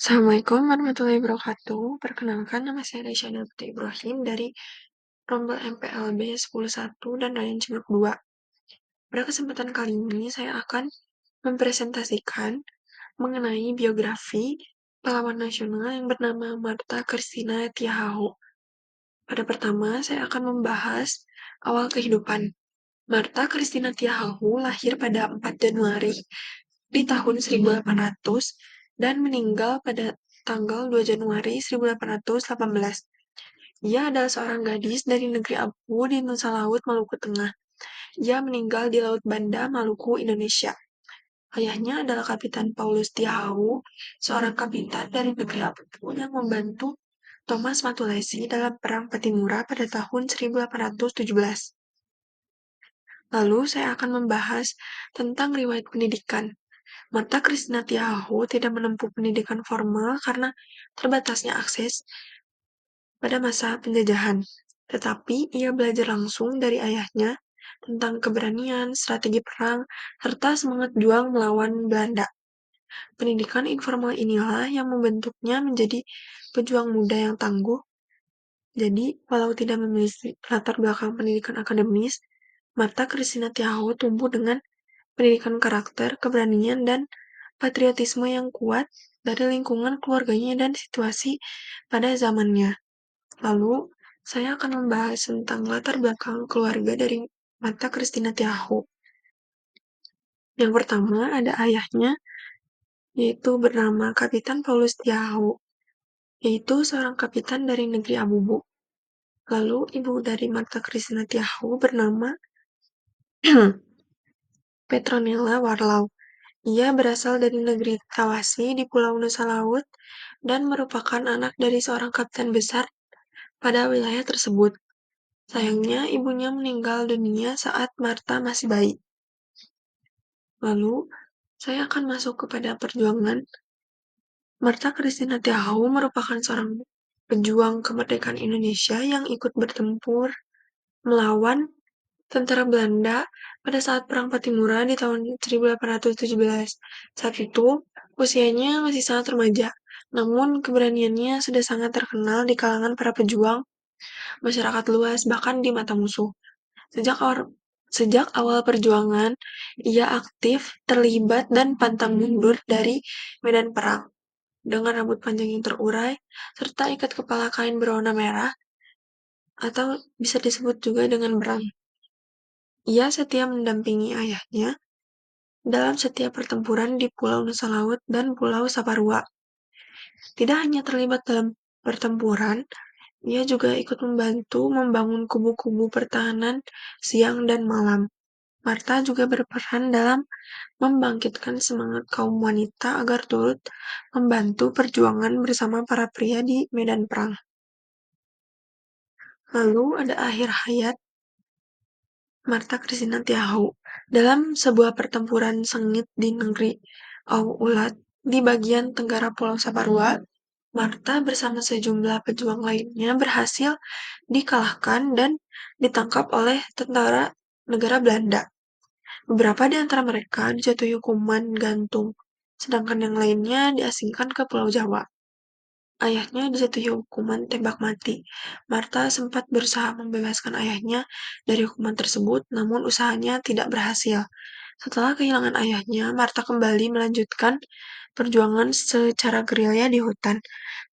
Assalamualaikum warahmatullahi wabarakatuh. Perkenalkan, nama saya Raisyana Putri Ibrahim dari Rombel MPLB 101 dan Rayan Ciledug 2. Pada kesempatan kali ini, saya akan mempresentasikan mengenai biografi pahlawan nasional yang bernama Martha Christina Tiahahu. Pada pertama, saya akan membahas awal kehidupan. Martha Christina Tiahahu lahir pada 4 Januari di tahun 1800 dan meninggal pada tanggal 2 Januari 1818. Ia adalah seorang gadis dari negeri Abu di Nusa Laut, Maluku Tengah. Ia meninggal di Laut Banda, Maluku, Indonesia. Ayahnya adalah Kapitan Paulus Tiahahu, seorang kapitan dari negeri Abu yang membantu Thomas Matulesi dalam Perang Patimura pada tahun 1817. Lalu saya akan membahas tentang riwayat pendidikan. Martha Christina Tiahahu tidak menempuh pendidikan formal karena terbatasnya akses pada masa penjajahan, tetapi ia belajar langsung dari ayahnya tentang keberanian, strategi perang, serta semangat juang melawan Belanda. Pendidikan informal inilah yang membentuknya menjadi pejuang muda yang tangguh. Jadi, walau tidak memiliki latar belakang pendidikan akademis, Martha Christina Tiahahu tumbuh dengan pendidikan karakter, keberanian, dan patriotisme yang kuat dari lingkungan keluarganya dan situasi pada zamannya. Lalu, saya akan membahas tentang latar belakang keluarga dari Martha Christina Tiahahu. Yang pertama ada ayahnya, yaitu bernama Kapitan Paulus Tiahahu, yaitu seorang kapitan dari negeri Abubu. Lalu, ibu dari Martha Christina Tiahahu bernama Petronella Warlau. Ia berasal dari negeri Tawasi di Pulau Nusa Laut dan merupakan anak dari seorang kapten besar pada wilayah tersebut. Sayangnya, ibunya meninggal dunia saat Martha masih bayi. Lalu, saya akan masuk kepada perjuangan. Martha Christina Tiahahu merupakan seorang pejuang kemerdekaan Indonesia yang ikut bertempur melawan tentara Belanda pada saat Perang Patimura di tahun 1817. Saat itu, usianya masih sangat remaja, namun keberaniannya sudah sangat terkenal di kalangan para pejuang, masyarakat luas, bahkan di mata musuh. Sejak awal perjuangan, ia aktif, terlibat, dan pantang mundur dari medan perang. Dengan rambut panjang yang terurai, serta ikat kepala kain berwarna merah, atau bisa disebut juga dengan berang. Ia setia mendampingi ayahnya dalam setiap pertempuran di Pulau Nusa Laut dan Pulau Saparua. Tidak hanya terlibat dalam pertempuran, ia juga ikut membantu membangun kubu-kubu pertahanan siang dan malam. Martha juga berperan dalam membangkitkan semangat kaum wanita agar turut membantu perjuangan bersama para pria di medan perang. Lalu ada akhir hayat Martha Christina Tiahahu. Dalam sebuah pertempuran sengit di negeri Ulat di bagian tenggara Pulau Saparua, Martha bersama sejumlah pejuang lainnya berhasil dikalahkan dan ditangkap oleh tentara negara Belanda. Beberapa di antara mereka dijatuhi hukuman gantung, sedangkan yang lainnya diasingkan ke Pulau Jawa. Ayahnya dijatuhi hukuman tembak mati. Martha sempat berusaha membebaskan ayahnya dari hukuman tersebut, namun usahanya tidak berhasil. Setelah kehilangan ayahnya, Martha kembali melanjutkan perjuangan secara gerilya di hutan.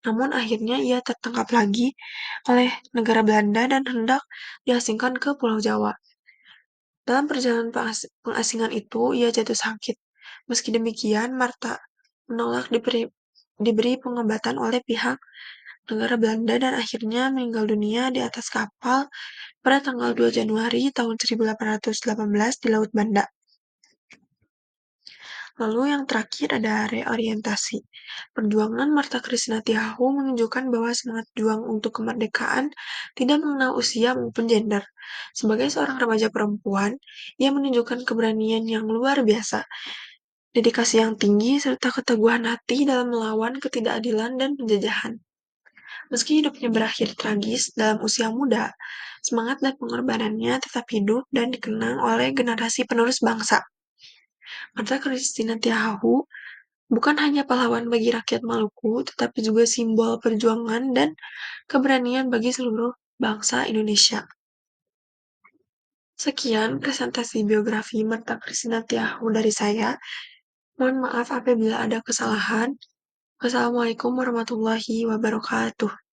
Namun akhirnya ia tertangkap lagi oleh negara Belanda dan hendak diasingkan ke Pulau Jawa. Dalam perjalanan pengasingan itu, ia jatuh sakit. Meski demikian, Martha menolak diberi pengobatan oleh pihak negara Belanda dan akhirnya meninggal dunia di atas kapal pada tanggal 2 Januari tahun 1818 di Laut Banda. Lalu yang terakhir ada reorientasi. Perjuangan Martha Christina Tiahahu menunjukkan bahwa semangat juang untuk kemerdekaan tidak mengenal usia maupun gender. Sebagai seorang remaja perempuan, ia menunjukkan keberanian yang luar biasa, dedikasi yang tinggi, serta keteguhan hati dalam melawan ketidakadilan dan penjajahan. Meski hidupnya berakhir tragis dalam usia muda, semangat dan pengorbanannya tetap hidup dan dikenang oleh generasi penerus bangsa. Martha Christina Tiahahu Bukan hanya pahlawan bagi rakyat Maluku, tetapi juga simbol perjuangan dan keberanian bagi seluruh bangsa Indonesia. Sekian presentasi biografi Marta Christina Tiahu dari saya. Mohon maaf apabila ada kesalahan. Wassalamualaikum warahmatullahi wabarakatuh.